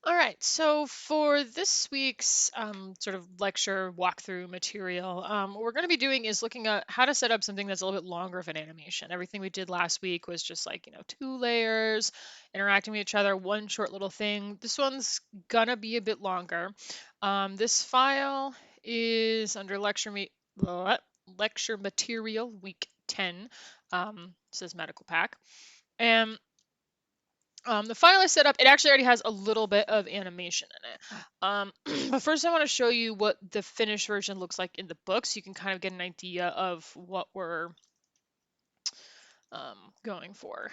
All right, so for this week's sort of lecture walkthrough material, what we're going to be doing is looking at how to set up something that's a little bit longer of an animation. Everything we did last week was just like, 2 layers interacting with each other, one short little thing. This one's gonna be a bit longer. This file is under lecture material week 10, says medical pack. And the file I set up, it actually already has a little bit of animation in it. But first I want to show you what the finished version looks like in the book so you can kind of get an idea of what we're going for.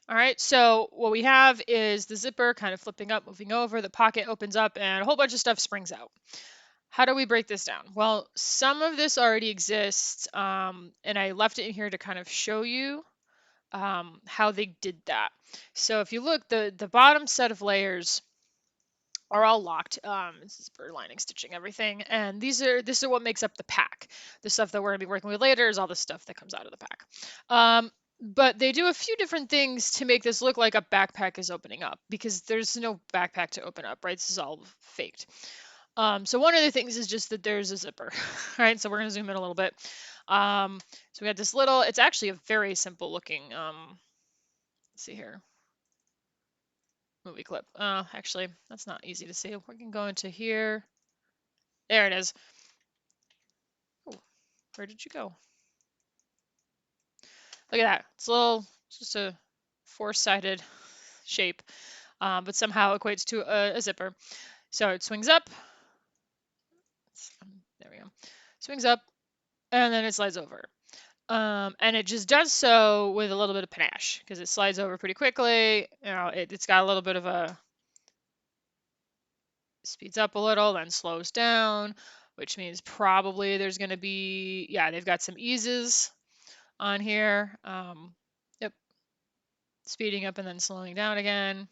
All right, so what we have is the zipper kind of flipping up, moving over, the pocket opens up, and a whole bunch of stuff springs out. How do we break this down? Well, some of this already exists, and I left it in here to kind of show you how they did that. So if you look, the bottom set of layers are all locked. This is for lining, stitching, everything, and this is what makes up the pack. The stuff that we're gonna be working with later is all the stuff that comes out of the pack. But they do a few different things to make this look like a backpack is opening up because there's no backpack to open up, right? This is all faked. So one of the things is just that there's a zipper, right? So we're gonna zoom in a little bit. So we got this little, it's actually a very simple looking, let's see here, movie clip. Actually, that's not easy to see. We can go into here. There it is. Oh, where did you go? Look at that. It's a little, just a four-sided shape, but somehow equates to a zipper. So it swings up. There we go. Swings up, and then it slides over. And it just does so with a little bit of panache because it slides over pretty quickly. It's got a little bit of a speeds up a little, then slows down, which means probably there's going to be, yeah, they've got some eases on here. Yep, speeding up and then slowing down again.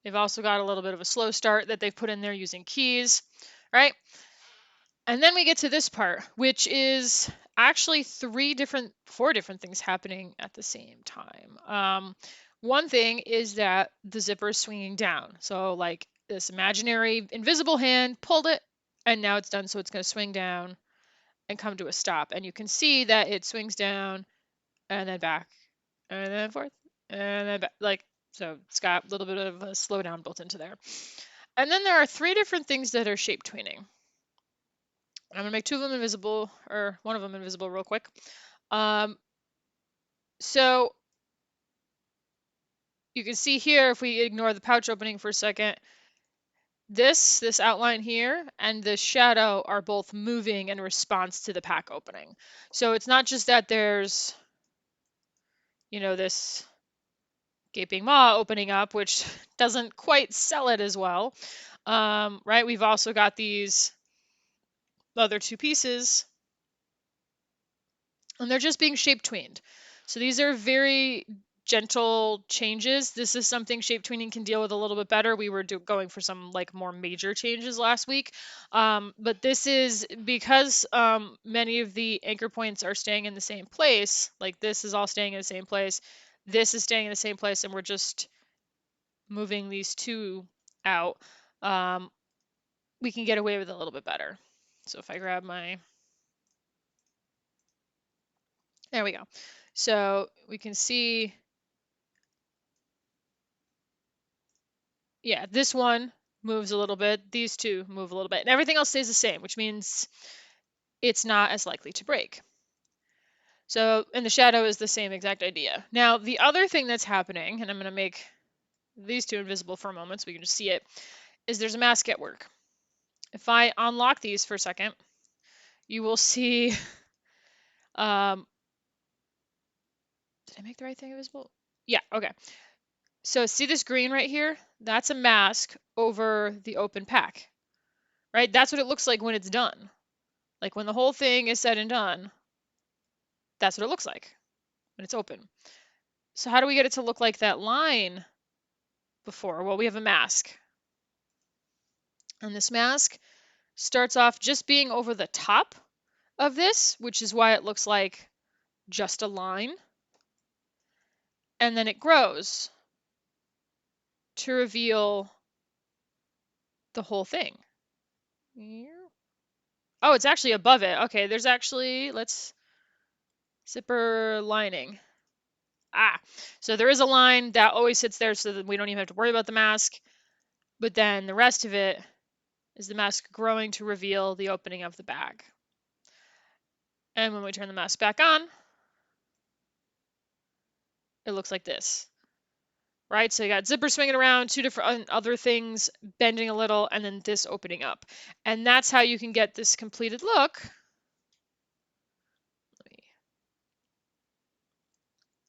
They've also got a little bit of a slow start that they've put in there using keys, right? And then we get to this part, which is actually four different things happening at the same time. One thing is that the zipper is swinging down. So like this imaginary invisible hand pulled it and now it's done. So it's going to swing down and come to a stop. And you can see that it swings down and then back and then forth and then back. So it's got a little bit of a slowdown built into there. And then there are three different things that are shape tweening. I'm going to make two of them invisible, or one of them invisible real quick. So you can see here, if we ignore the pouch opening for a second, this outline here and the shadow are both moving in response to the pack opening. So it's not just that there's, this gaping maw opening up, which doesn't quite sell it as well, right? We've also got these other two pieces, and they're just being shape tweened. So these are very gentle changes. This is something shape tweening can deal with a little bit better. We were going for some like more major changes last week, but this is because many of the anchor points are staying in the same place. Like this is all staying in the same place. This is staying in the same place, and we're just moving these two out. We can get away with it a little bit better. So if I grab my, there we go. So we can see, yeah, this one moves a little bit, these two move a little bit, and everything else stays the same, which means it's not as likely to break. So, and the shadow is the same exact idea. Now, the other thing that's happening, and I'm going to make these two invisible for a moment so we can just see it, is there's a mask at work. If I unlock these for a second, you will see, did I make the right thing invisible? Yeah, okay. So see this green right here? That's a mask over the open pack, right? That's what it looks like when it's done. Like when the whole thing is said and done, that's what it looks like when it's open. So how do we get it to look like that line before? Well, we have a mask. And this mask starts off just being over the top of this, which is why it looks like just a line. and then it grows to reveal the whole thing. Oh, it's actually above it. Okay, there's actually, let's, zipper lining. So there is a line that always sits there so that we don't even have to worry about the mask. But then the rest of it is the mask growing to reveal the opening of the bag. And when we turn the mask back on, it looks like this. Right? So you got zipper swinging around, two different other things bending a little, and then this opening up. And that's how you can get this completed look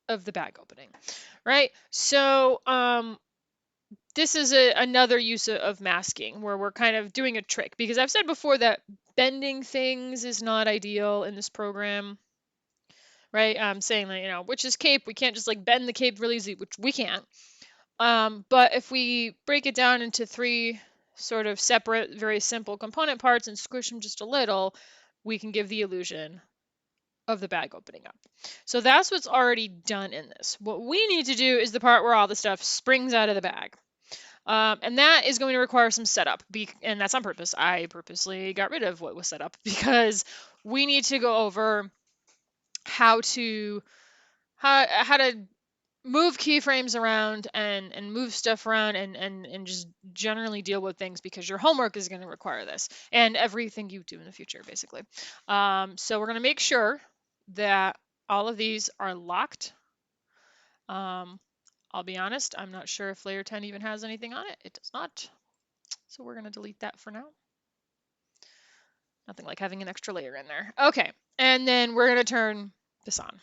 of the bag opening. Right? So this is another use of masking where we're kind of doing a trick, because I've said before that bending things is not ideal in this program. Right? I'm saying that, witch's cape, we can't just like bend the cape really easy, which we can't. But if we break it down into three sort of separate, very simple component parts and squish them just a little, we can give the illusion of the bag opening up. So that's what's already done in this. What we need to do is the part where all the stuff springs out of the bag. And that is going to require some setup, and that's on purpose. I purposely got rid of what was set up because we need to go over how to move keyframes around and move stuff around and just generally deal with things, because your homework is going to require this and everything you do in the future, basically. So we're going to make sure that all of these are locked. I'll be honest, I'm not sure if layer 10 even has anything on it. It does not. So we're going to delete that for now. Nothing like having an extra layer in there. Okay, and then we're going to turn this on.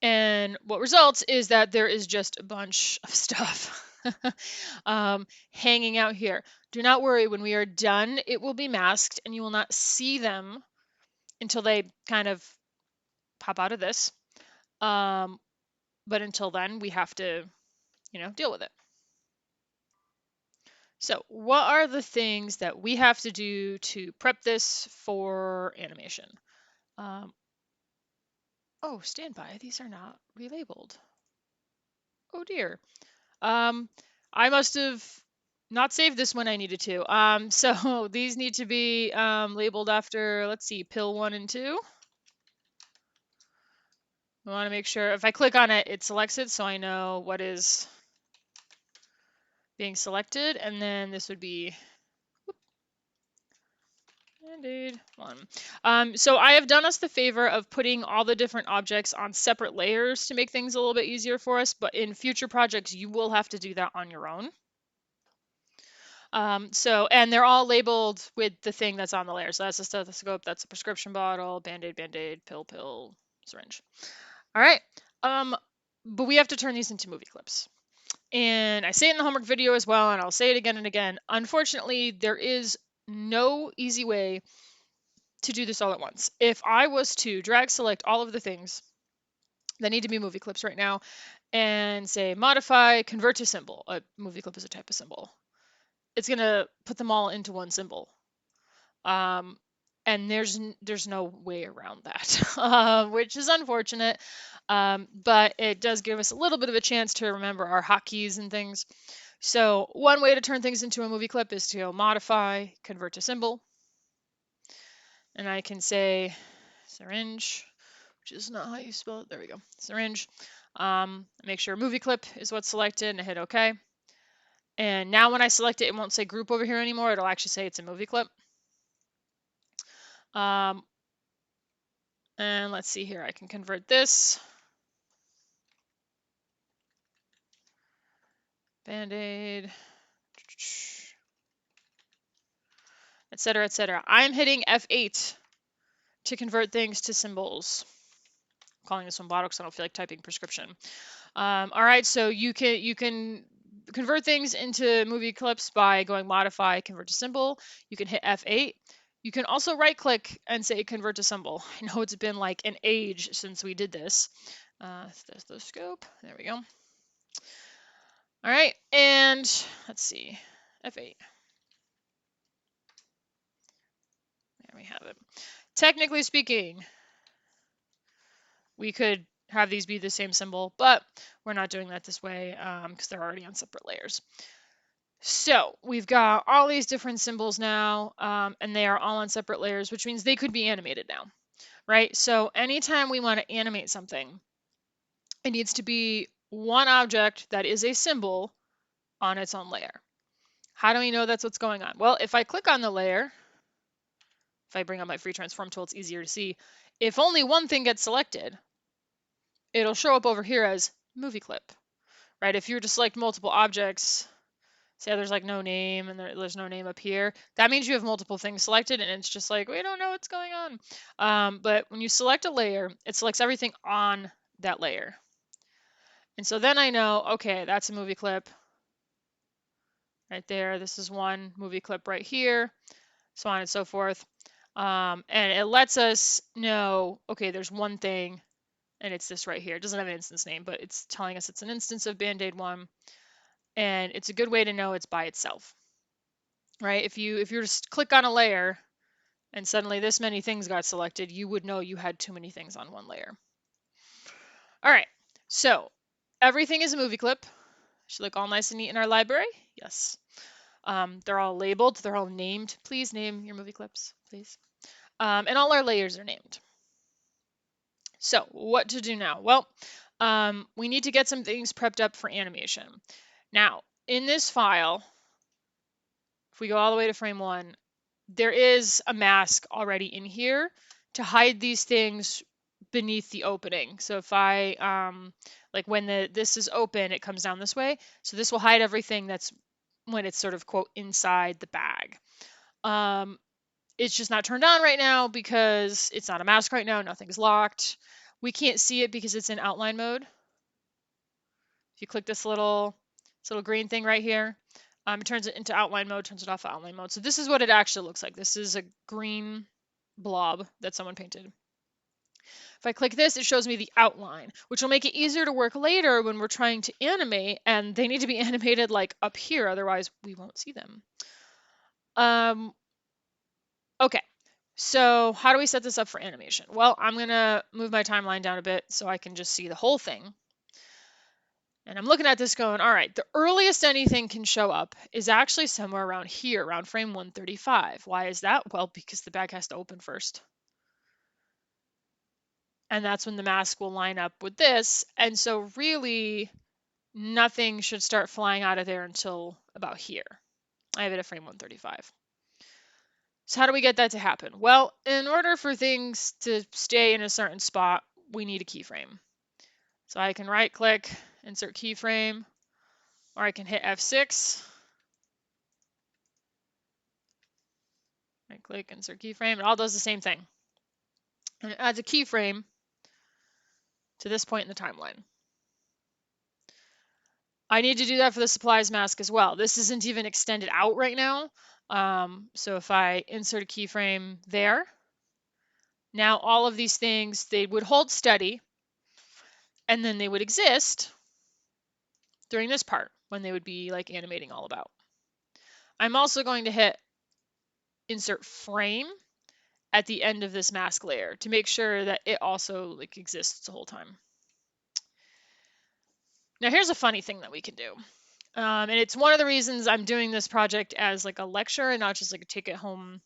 And what results is that there is just a bunch of stuff hanging out here. Do not worry, when we are done, it will be masked and you will not see them until they kind of pop out of this. But until then, we have to, deal with it. So what are the things that we have to do to prep this for animation? Oh, stand by. These are not relabeled. Oh dear. I must have not saved this when I needed to. So these need to be labeled after, let's see, pill 1 and 2. I want to make sure if I click on it, it selects it so I know what is being selected. And then this would be Band-Aid 1. So I have done us the favor of putting all the different objects on separate layers to make things a little bit easier for us. But in future projects, you will have to do that on your own. And they're all labeled with the thing that's on the layer. So that's a stethoscope, that's a prescription bottle, Band-Aid, Band-Aid, pill, syringe. All right. But we have to turn these into movie clips. And I say it in the homework video as well, and I'll say it again and again. Unfortunately, there is no easy way to do this all at once. If I was to drag select all of the things that need to be movie clips right now and say modify, convert to symbol, a movie clip is a type of symbol, it's going to put them all into one symbol. And there's no way around that, which is unfortunate. But it does give us a little bit of a chance to remember our hotkeys and things. So one way to turn things into a movie clip is to go modify, convert to symbol. And I can say syringe, which is not how you spell it. There we go. Syringe. Make sure movie clip is what's selected and I hit OK. And now when I select it, it won't say group over here anymore. It'll actually say it's a movie clip. And let's see here. I can convert this. Band-Aid, etc., etc. I'm hitting F8 to convert things to symbols. I'm calling this one bottle because I don't feel like typing prescription. All right, so you can convert things into movie clips by going modify, convert to symbol. You can hit F8. You can also right-click and say convert to symbol. I know it's been like an age since we did this. Stethoscope. There we go. All right, and let's see, F8. There we have it. Technically speaking, we could have these be the same symbol, but we're not doing that this way because they're already on separate layers. So we've got all these different symbols now, and they are all on separate layers, which means they could be animated now, right? So anytime we want to animate something, it needs to be one object that is a symbol on its own layer. How do we know that's what's going on? Well, if I click on the layer, if I bring up my free transform tool, it's easier to see. If only one thing gets selected, it'll show up over here as movie clip, right? If you were to select multiple objects, say there's like no name and there's no name up here, that means you have multiple things selected and it's just like, we don't know what's going on. But when you select a layer, it selects everything on that layer. And so then I know, okay, that's a movie clip right there. This is one movie clip right here, so on and so forth. And it lets us know, okay, there's one thing and it's this right here. It doesn't have an instance name, but it's telling us it's an instance of Band-Aid 1. And it's a good way to know it's by itself, right? If you just click on a layer and suddenly this many things got selected, you would know you had too many things on one layer. All right, so everything is a movie clip. Should look all nice and neat in our library. Yes. They're all labeled. They're all named. Please name your movie clips, please. And all our layers are named. So what to do now? Well, we need to get some things prepped up for animation. Now, in this file, if we go all the way to frame 1, there is a mask already in here to hide these things beneath the opening. So if I, like when this is open, it comes down this way. So this will hide everything that's when it's sort of, quote, inside the bag. It's just not turned on right now because it's not a mask right now. Nothing's locked. We can't see it because it's in outline mode. If you click this little green thing right here, it turns it into outline mode, turns it off of outline mode. So this is what it actually looks like. This is a green blob that someone painted. If I click this, it shows me the outline, which will make it easier to work later when we're trying to animate, and they need to be animated like up here, otherwise we won't see them. Okay, so how do we set this up for animation? Well, I'm gonna move my timeline down a bit so I can just see the whole thing. And I'm looking at this going, all right, the earliest anything can show up is actually somewhere around here, around frame 135. Why is that? Well, because the bag has to open first. And that's when the mask will line up with this. And so really, nothing should start flying out of there until about here. I have it at frame 135. So how do we get that to happen? Well, in order for things to stay in a certain spot, we need a keyframe. So I can right click, insert keyframe, or I can hit F6. Right click, insert keyframe. It all does the same thing. And it adds a keyframe to this point in the timeline. I need to do that for the supplies mask as well. This isn't even extended out right now. So if I insert a keyframe there, now all of these things, they would hold steady, and then they would exist during this part when they would be like animating all about. I'm also going to hit insert frame at the end of this mask layer to make sure that it also like exists the whole time. Now here's a funny thing that we can do. And it's one of the reasons I'm doing this project as like a lecture and not just like a take it home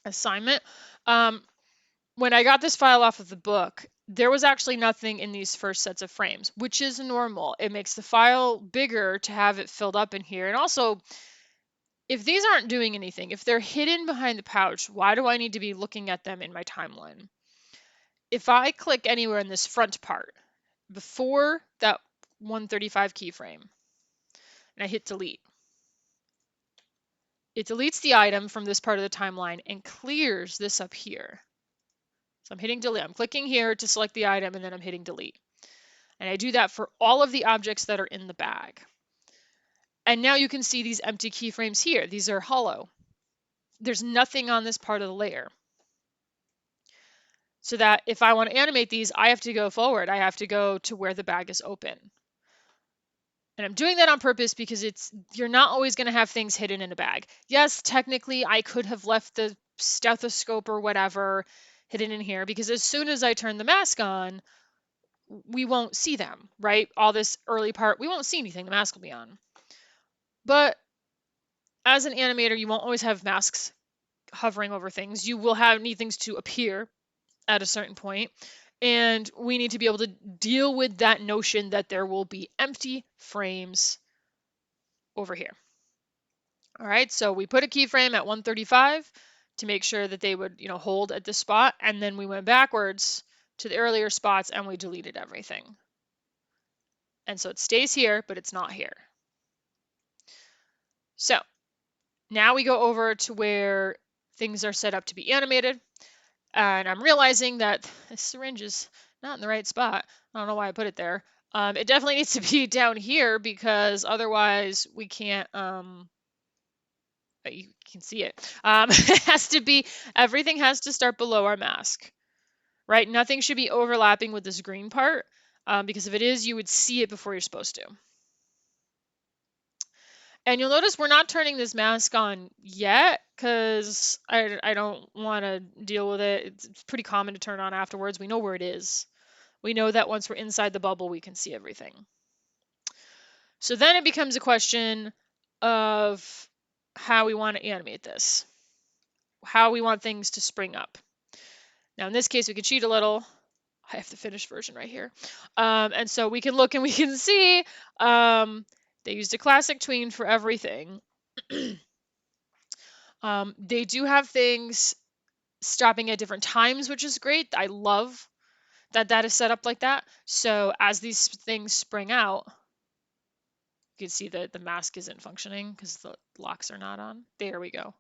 assignment. When I got this file off of the book, there was actually nothing in these first sets of frames, which is normal. It makes the file bigger to have it filled up in here. And also, if these aren't doing anything, if they're hidden behind the pouch, why do I need to be looking at them in my timeline? If I click anywhere in this front part, before that 135 keyframe, and I hit delete, it deletes the item from this part of the timeline and clears this up here. So I'm hitting delete. I'm clicking here to select the item, and then I'm hitting delete. And I do that for all of the objects that are in the bag. And now you can see these empty keyframes here. These are hollow. There's nothing on this part of the layer. So that if I want to animate these, I have to go forward. I have to go to where the bag is open. And I'm doing that on purpose because you're not always going to have things hidden in a bag. Yes, technically I could have left the stethoscope or whatever hidden in here because as soon as I turn the mask on, we won't see them, right? All this early part, we won't see anything. The mask will be on. But as an animator, you won't always have masks hovering over things. You will need things to appear at a certain point, and we need to be able to deal with that notion that there will be empty frames over here. All right, so we put a keyframe at 135 to make sure that they would, hold at this spot, and then we went backwards to the earlier spots and we deleted everything. And so it stays here, but it's not here. So now we go over to where things are set up to be animated, and I'm realizing that this syringe is not in the right spot. I don't know why I put it there. It definitely needs to be down here because otherwise we can't, you can see it. It has to be, everything has to start below our mask, right? Nothing should be overlapping with this green part, because if it is, you would see it before you're supposed to. And you'll notice we're not turning this mask on yet because I don't want to deal with it. It's pretty common to turn on afterwards. We know where it is. We know that once we're inside the bubble, we can see everything. So then it becomes a question of how we want to animate this, how we want things to spring up. Now, in this case, we could cheat a little. I have the finished version right here. And so we can look and we can see they used a classic tween for everything. They do have things stopping at different times, which is great. I love that that is set up like that. So as these things spring out, you can see that the mask isn't functioning because the locks are not on. There we go.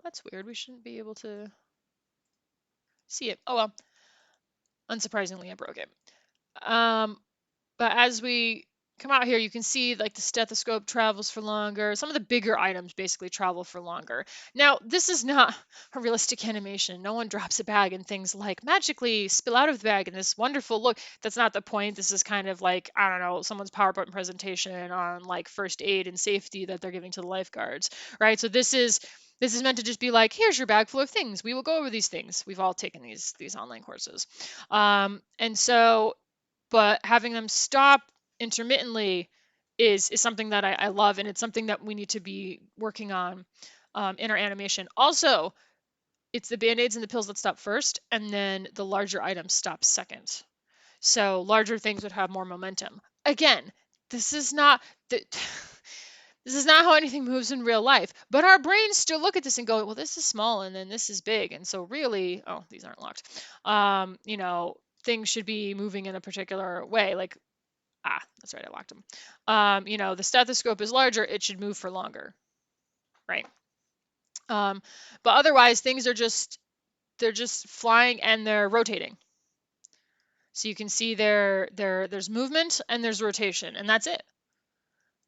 That's weird. We shouldn't be able to see it. Oh well. Unsurprisingly, I broke it. But as we come out here, you can see like the stethoscope travels for longer. Some of the bigger items basically travel for longer. Now, this is not a realistic animation. No one drops a bag and things like magically spill out of the bag in this wonderful look. That's not the point. This is kind of like, I don't know, someone's PowerPoint presentation on like first aid and safety that they're giving to the lifeguards, right? So this is meant to just be like, here's your bag full of things. We will go over these things. We've all taken these online courses. And so but having them stop intermittently is something that I love, and it's something that we need to be working on in our animation. Also, it's the band-aids and the pills that stop first, and then the larger items stop second. So larger things would have more momentum. Again, this is not the this is not how anything moves in real life, but our brains still look at this and go, well, this is small and then this is big, and so really, oh, these aren't locked. Things should be moving in a particular way. Like, that's right, I locked them. The stethoscope is larger, it should move for longer, right? But otherwise, things are they're just flying and they're rotating. So you can see there's movement and there's rotation, and that's it.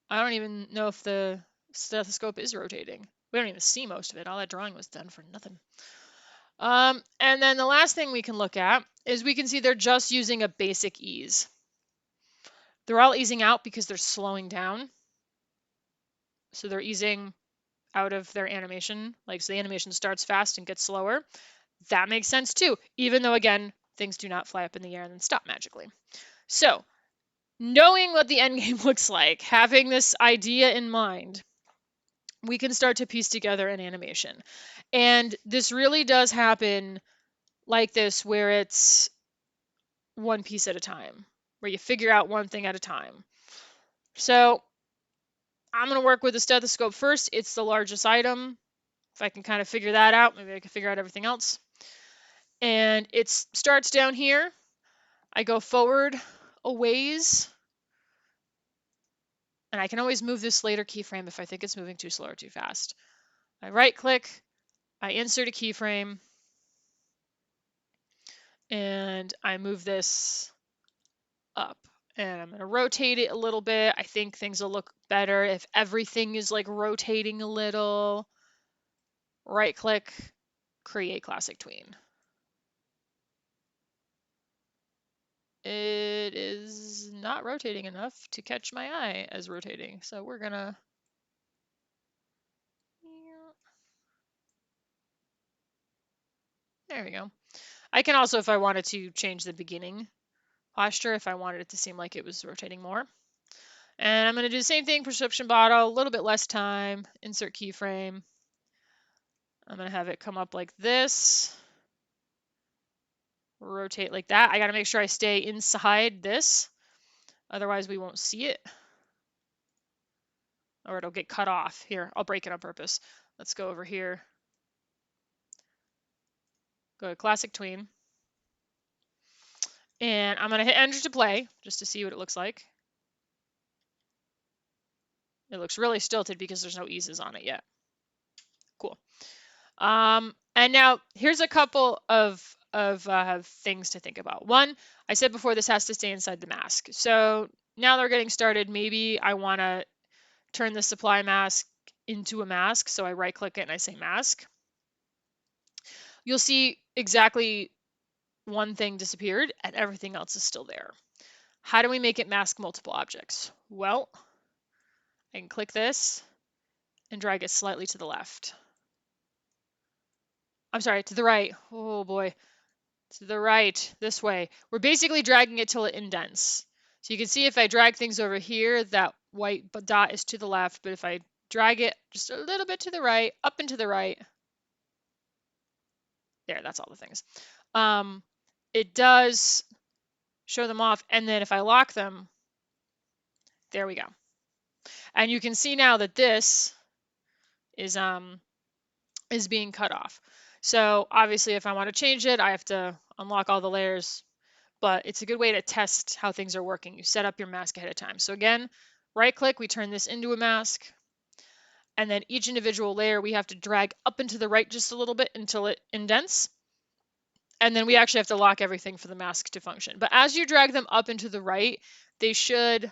I don't even know if the stethoscope is rotating. We don't even see most of it. All that drawing was done for nothing. And then the last thing we can look at is we can see they're just using a basic ease. They're all easing out because they're slowing down. So they're easing out of their animation. Like, so the animation starts fast and gets slower. That makes sense too, even though, again, things do not fly up in the air and then stop magically. So knowing what the end game looks like, having this idea in mind, we can start to piece together an animation. And this really does happen like this, where it's one piece at a time, where you figure out one thing at a time. So I'm going to work with the stethoscope first. It's the largest item. If I can kind of figure that out, maybe I can figure out everything else. And it starts down here. I go forward a ways. And I can always move this later keyframe if I think it's moving too slow or too fast. I right click, I insert a keyframe, and I move this up. And I'm going to rotate it a little bit. I think things will look better if everything is like rotating a little. Right click, create classic tween. It is not rotating enough to catch my eye as rotating. So we're gonna, there There we go. I can also, if I wanted to, change the beginning posture if I wanted it to seem like it was rotating more. And I'm going to do the same thing, prescription bottle, a little bit less time, insert keyframe. I'm going to have it come up like this, rotate like that. I got to make sure I stay inside this, otherwise we won't see it, or it'll get cut off. Here, I'll break it on purpose. Let's go over here. Go to classic tween. And I'm going to hit enter to play just to see what it looks like. It looks really stilted because there's no eases on it yet. Cool. And now here's a couple of things to think about. One, I said before this has to stay inside the mask. So now they're getting started. Maybe I want to turn the supply mask into a mask. So I right click it and I say mask. You'll see exactly one thing disappeared and everything else is still there. How do we make it mask multiple objects? Well, I can click this and drag it slightly to the left. I'm sorry, to the right. Oh boy. To the right, this way. We're basically dragging it till it indents. So you can see if I drag things over here, that white dot is to the left, but if I drag it just a little bit to the right, up and to the right, there, that's all the things. It does show them off, and then if I lock them, there we go. And you can see now that this is being cut off. So obviously if I want to change it, I have to unlock all the layers, but it's a good way to test how things are working. You set up your mask ahead of time. So again, right click, we turn this into a mask, and then each individual layer we have to drag up and to the right just a little bit until it indents. And then we actually have to lock everything for the mask to function. But as you drag them up and to the right, they should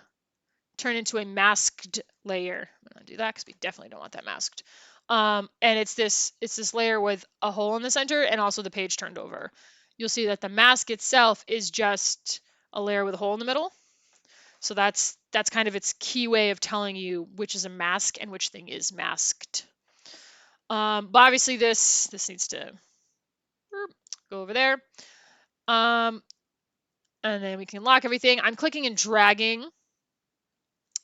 turn into a masked layer. I'm gonna do that because we definitely don't want that masked. And it's this layer with a hole in the center and also the page turned over. You'll see that the mask itself is just a layer with a hole in the middle. So that's kind of its key way of telling you which is a mask and which thing is masked. But obviously this needs to go over there. And then we can lock everything. I'm clicking and dragging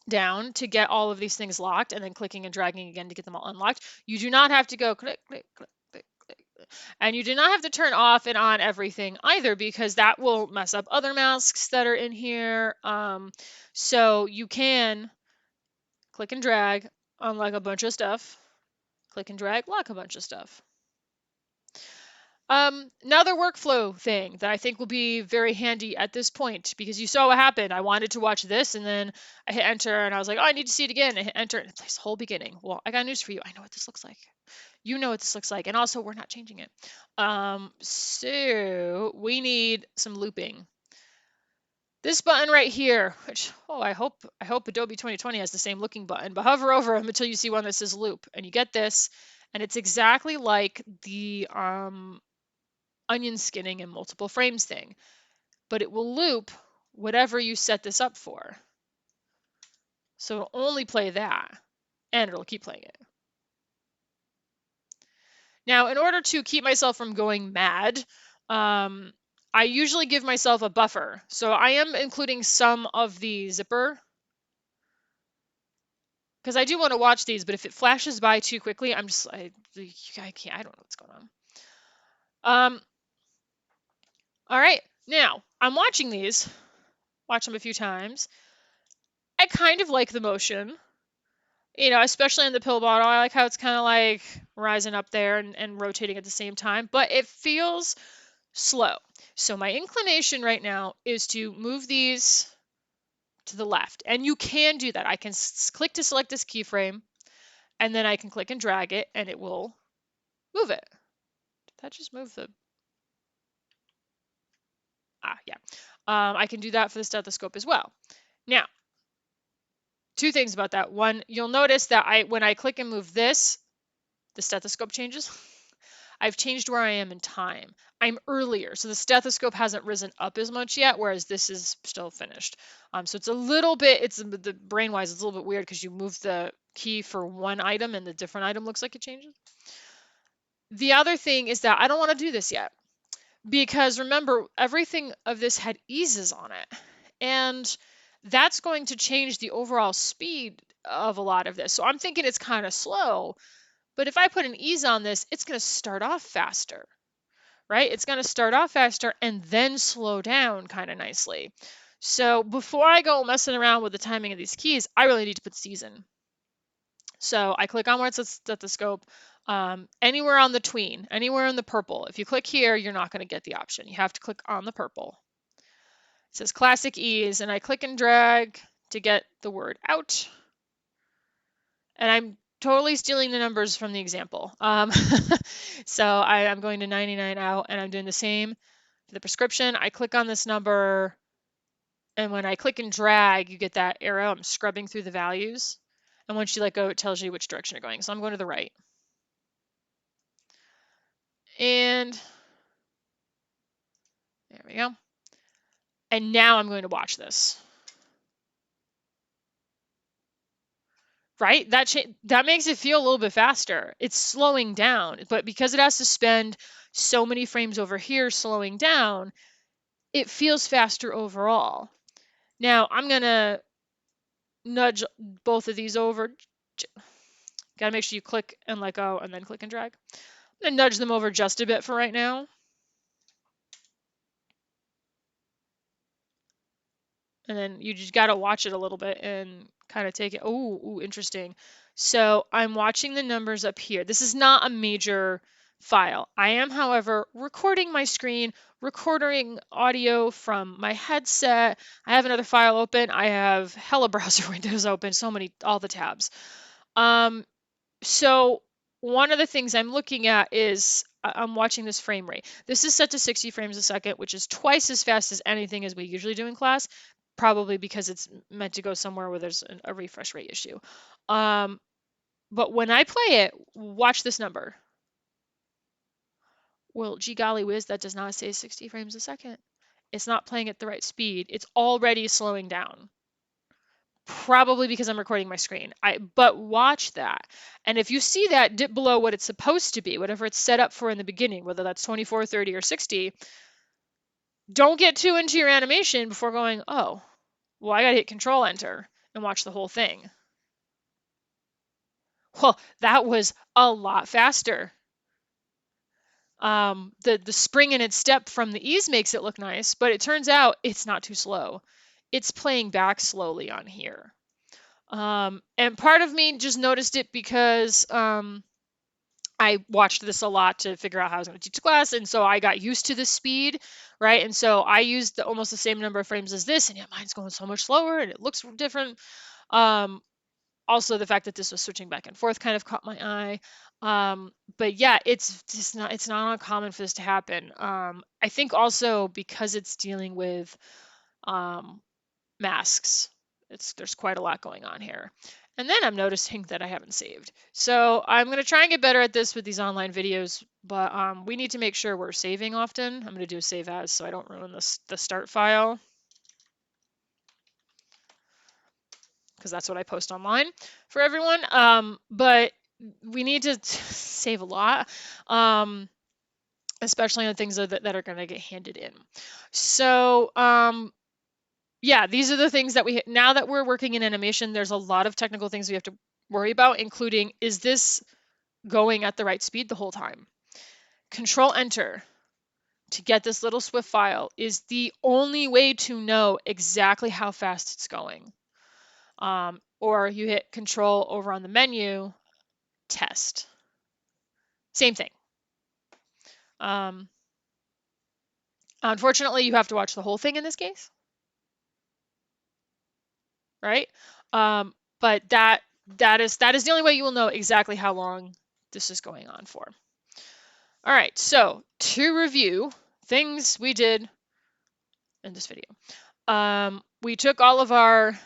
down to get all of these things locked, and then clicking and dragging again to get them all unlocked. You do not have to go click, click, click, click, click. And you do not have to turn off and on everything either, because that will mess up other masks that are in here. So you can click and drag, unlock a bunch of stuff, click and drag, lock a bunch of stuff. Another workflow thing that I think will be very handy at this point, because you saw what happened. I wanted to watch this, and then I hit enter, and I was like, oh, I need to see it again. I hit enter, and it plays the whole beginning. Well, I got news for you. I know what this looks like. You know what this looks like, and also we're not changing it. So we need some looping. This button right here, which, oh, I hope Adobe 2020 has the same looking button, but hover over them until you see one that says loop, and you get this, and it's exactly like the onion skinning and multiple frames thing, but it will loop whatever you set this up for. So it'll only play that, and it'll keep playing it. Now, in order to keep myself from going mad, I usually give myself a buffer. So I am including some of the zipper, because I do want to watch these, but if it flashes by too quickly, I can't, I don't know what's going on. All right, now I'm watching these, watch them a few times. I kind of like the motion, especially in the pill bottle. I like how it's kind of like rising up there and rotating at the same time, but it feels slow. So my inclination right now is to move these to the left, and you can do that. I can click to select this keyframe, and then I can click and drag it, and it will move it. Did that just move the... yeah. I can do that for the stethoscope as well. Now, two things about that. One, you'll notice that when I click and move this, the stethoscope changes. I've changed where I am in time. I'm earlier, so the stethoscope hasn't risen up as much yet, whereas this is still finished. So it's a little bit, the brain-wise, it's a little bit weird because you move the key for one item and the different item looks like it changes. The other thing is that I don't want to do this yet. because remember, everything of this had eases on it. And that's going to change the overall speed of a lot of this. So I'm thinking it's kind of slow, but if I put an ease on this, it's going to start off faster, right? It's going to start off faster and then slow down kind of nicely. So before I go messing around with the timing of these keys, I really need to put these in. So I click on where it says stethoscope, anywhere on the tween, anywhere in the purple. If you click here, you're not going to get the option. You have to click on the purple. It says classic ease, and I click and drag to get the word out. And I'm totally stealing the numbers from the example. So I'm going to 99 out, and I'm doing the same for the prescription. I click on this number, and when I click and drag, you get that arrow. I'm scrubbing through the values. And once you let go, it tells you which direction you're going. So I'm going to the right. And there we go. And now I'm going to watch this. Right? That makes it feel a little bit faster. It's slowing down, but because it has to spend so many frames over here slowing down, it feels faster overall. Now I'm going to nudge both of these over. Got to make sure you click and let go and then click and drag. I'm going to nudge them over just a bit for right now. And then you just got to watch it a little bit and kind of take it. Oh, interesting. So I'm watching the numbers up here. This is not a major file. I am, however, recording my screen, recording audio from my headset. I have another file open. I have hella browser windows open, so many, all the tabs. So one of the things I'm looking at is I'm watching this frame rate. This is set to 60 frames a second, which is twice as fast as anything as we usually do in class, probably because it's meant to go somewhere where there's a refresh rate issue. But when I play it, watch this number. Well, gee golly whiz, that does not say 60 frames a second. It's not playing at the right speed. It's already slowing down. Probably because I'm recording my screen. But watch that. And if you see that dip below what it's supposed to be, whatever it's set up for in the beginning, whether that's 24, 30, or 60, don't get too into your animation before going, oh, well, I got to hit Control Enter and watch the whole thing. Well, that was a lot faster. The spring in its step from the ease makes it look nice, but it turns out it's not too slow. It's playing back slowly on here. And part of me just noticed it because I watched this a lot to figure out how I was going to teach class, and so I got used to the speed, right? And so I used almost the same number of frames as this, and yet mine's going so much slower, and it looks different. Also, the fact that this was switching back and forth kind of caught my eye. But yeah, it's not uncommon for this to happen. I think also because it's dealing with masks. There's quite a lot going on here. And then I'm noticing that I haven't saved. So I'm going to try and get better at this with these online videos, but we need to make sure we're saving often. I'm going to do a save as so I don't ruin the start file, because that's what I post online for everyone. But we need to save a lot, especially on things that are going to get handed in. So yeah, these are the things that now that we're working in animation, there's a lot of technical things we have to worry about, including, is this going at the right speed the whole time? Control Enter to get this little Swift file is the only way to know exactly how fast it's going. Or you hit Control over on the menu, test. Same thing. Unfortunately, you have to watch the whole thing in this case, right? But that is the only way you will know exactly how long this is going on for. All right, so to review things we did in this video, we took all of our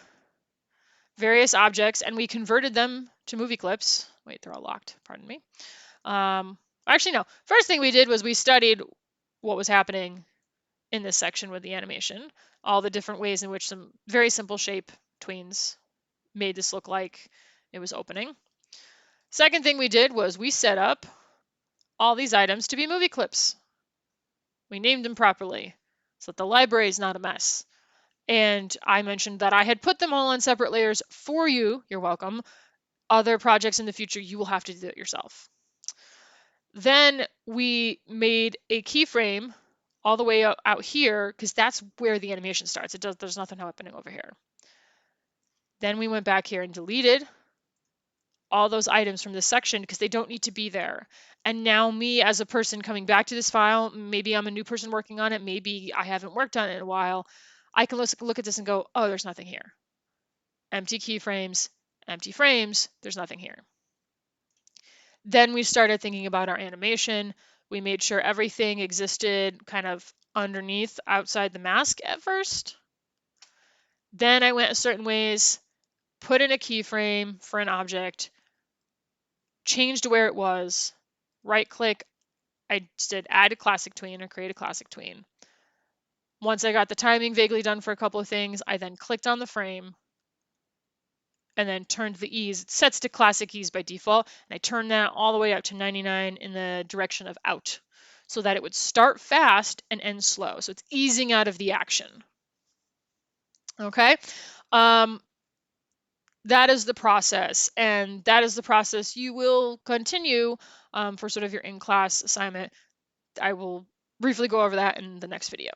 various objects and we converted them to movie clips. Wait, they're all locked, pardon me. Actually, no. First thing we did was we studied what was happening in this section with the animation, all the different ways in which some very simple shape tweens made this look like it was opening. Second thing we did was we set up all these items to be movie clips We named them properly so that the library is not a mess. And I mentioned that I had put them all on separate layers for you. You're welcome. Other projects in the future, you will have to do it yourself. Then we made a keyframe all the way out here because that's where the animation starts. There's nothing happening over here. Then we went back here and deleted all those items from this section because they don't need to be there. And now me as a person coming back to this file, maybe I'm a new person working on it, maybe I haven't worked on it in a while, I can look at this and go, oh, there's nothing here. Empty keyframes, empty frames, there's nothing here. Then we started thinking about our animation. We made sure everything existed kind of underneath, outside the mask at first. Then I went certain ways, put in a keyframe for an object, changed where it was, right click, I did add a classic tween or create a classic tween. Once I got the timing vaguely done for a couple of things, I then clicked on the frame and then turned the ease. It sets to classic ease by default, and I turned that all the way up to 99 in the direction of out so that it would start fast and end slow. So it's easing out of the action. Okay. That is the process, and that is the process you will continue for sort of your in-class assignment. I will briefly go over that in the next video.